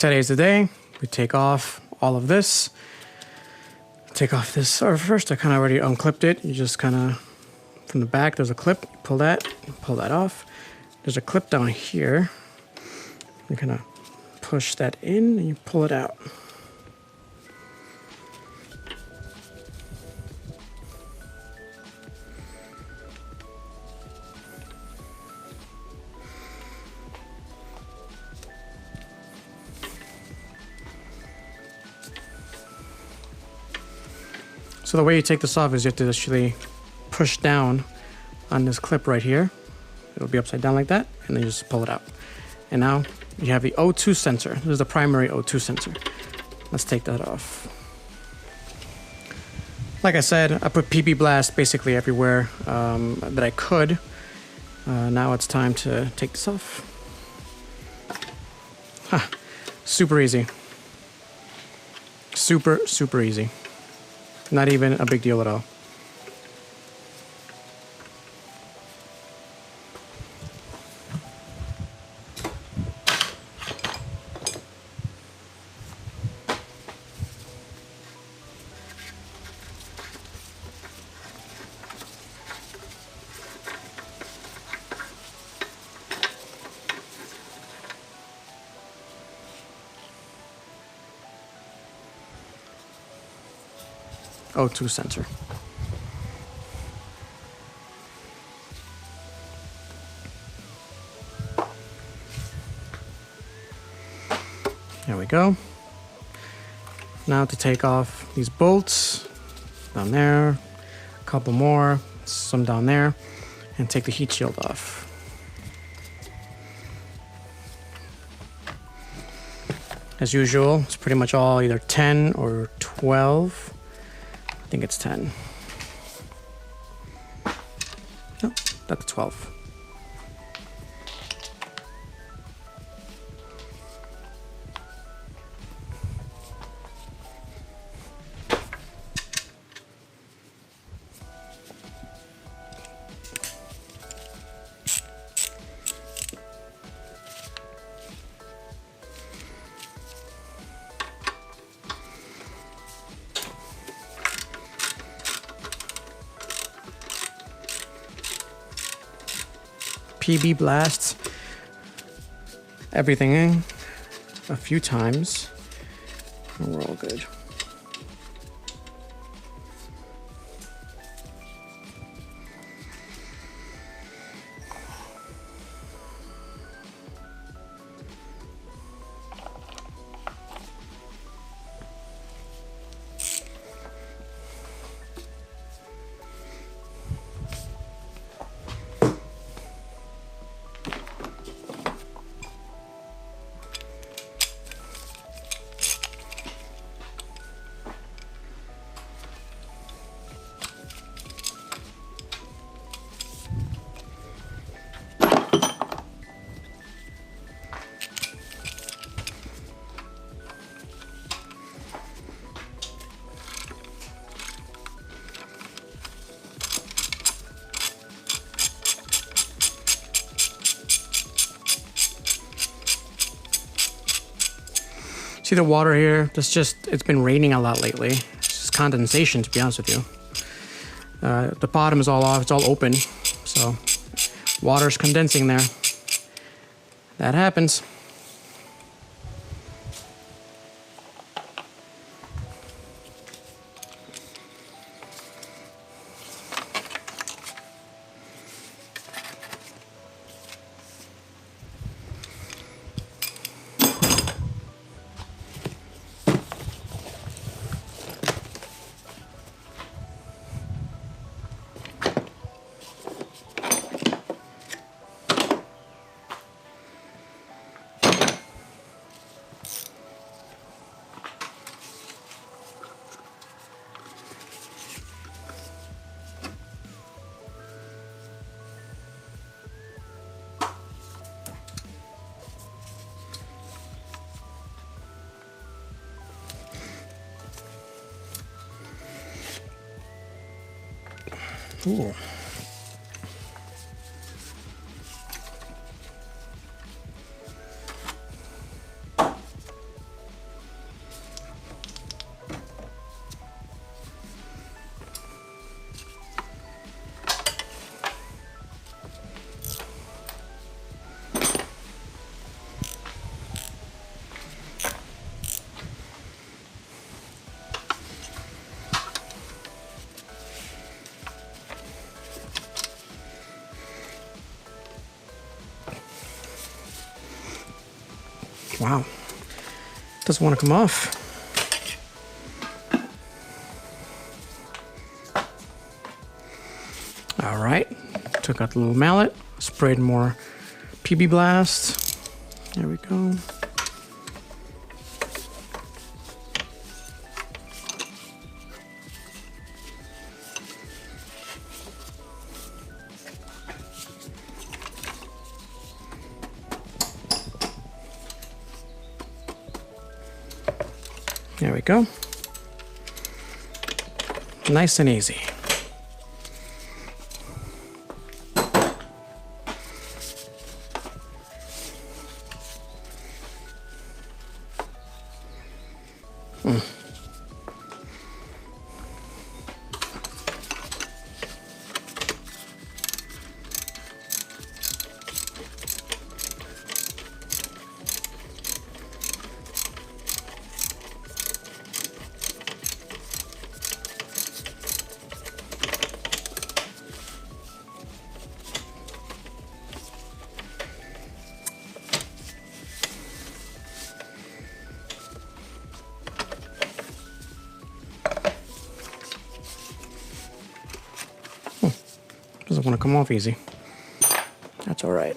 Today's the day. We take off all of this. Take off this, or first I kind of already unclipped it. You just kind of, from the back, there's a clip. You pull that off. There's a clip down here. You kind of push that in and you pull it out. So the way you take this off is you have to actually push down on this clip right here. It'll be upside down like that, and then you just pull it out. And now you have the O2 sensor. This is the primary O2 sensor. Let's take that off. Like I said, I put PB Blast basically everywhere that I could. Now it's time to take this off. Super easy. Super easy. Not even a big deal at all. O2 sensor. There we go. Now to take off these bolts down there, a couple more, some down there, and take the heat shield off. As usual, it's pretty much all either 10 or 12. I think it's 10. No, that's 12. PB blasts everything in a few times, and we're all good. See the water here? It's been raining a lot lately. It's just condensation, to be honest with you. The bottom is all off, it's all open. So water's condensing there. That happens. Ooh. Wow. Doesn't want to come off. All right. Took out the little mallet. Sprayed more PB Blast. There we go. There we go. Nice and easy. Doesn't want to come off easy. That's all right.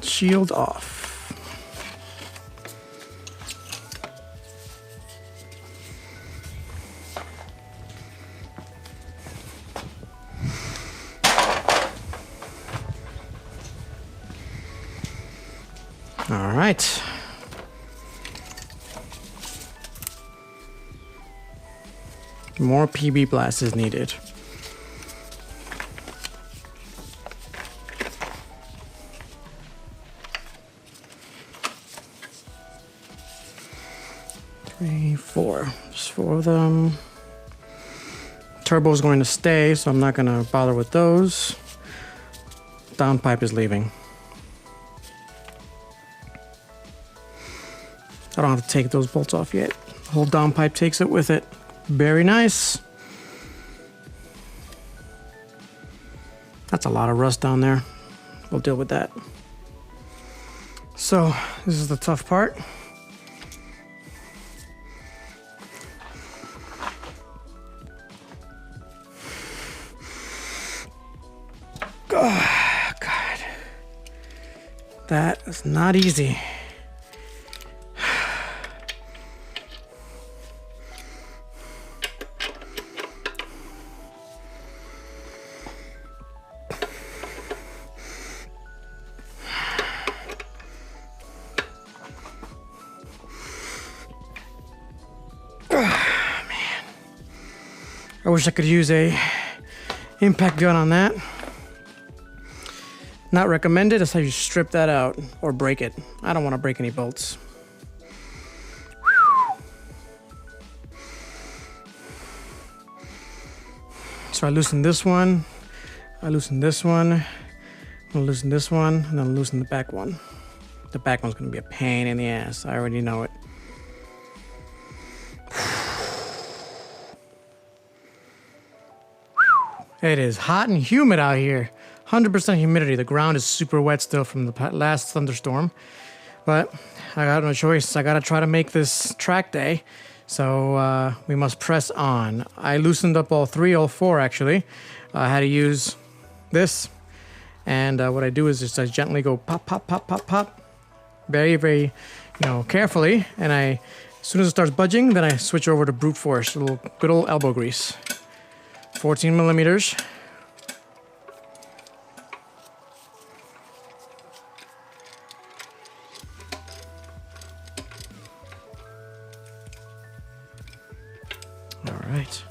Shield off. All right. More PB Blast is needed. Four. Just 4 of them. Turbo is going to stay, so I'm not going to bother with those. Downpipe is leaving. I don't have to take those bolts off yet. The whole downpipe takes it with it. Very nice. That's a lot of rust down there. We'll deal with that. So, this is the tough part. Oh, God. That is not easy. I wish I could use a impact gun on that. Not recommended. That's how you strip that out or break it. I don't want to break any bolts. So I loosened this one. I loosened this one. I'm gonna loosen this one, and then loosen the back one. The back one's gonna be a pain in the ass. I already know it. It is hot and humid out here. 100% humidity. The ground is super wet still from the last thunderstorm. But I got no choice. I gotta try to make this track day. So we must press on. I loosened up all four actually. I had to use this. And what I do is just I gently go pop, pop, pop, pop, pop. Very, very, carefully. And as soon as it starts budging, then I switch over to brute force. A little good old elbow grease. 14 millimeters. right.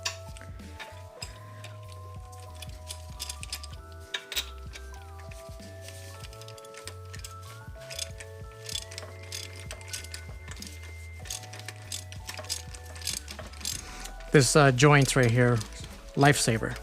This joints right here, lifesaver.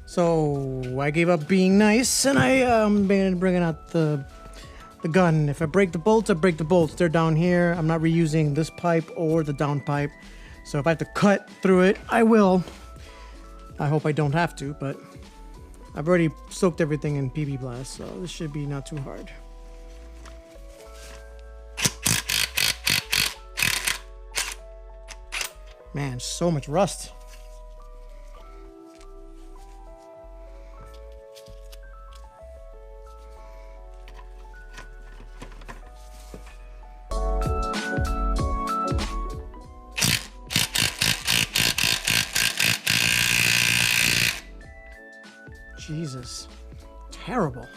So I gave up being nice, and I'm bringing out the gun. If I break the bolts, I break the bolts. They're down here. I'm not reusing this pipe or the downpipe. So if I have to cut through it, I will. I hope I don't have to, but I've already soaked everything in PB Blast, so this should be not too hard. Man, so much rust. Jesus, terrible.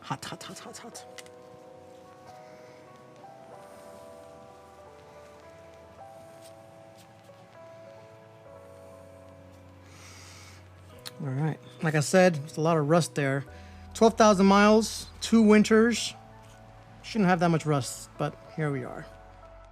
Hot, hot, hot, hot, hot. All right. Like I said, there's a lot of rust there. 12,000 miles, 2 winters. Shouldn't have that much rust, but here we are.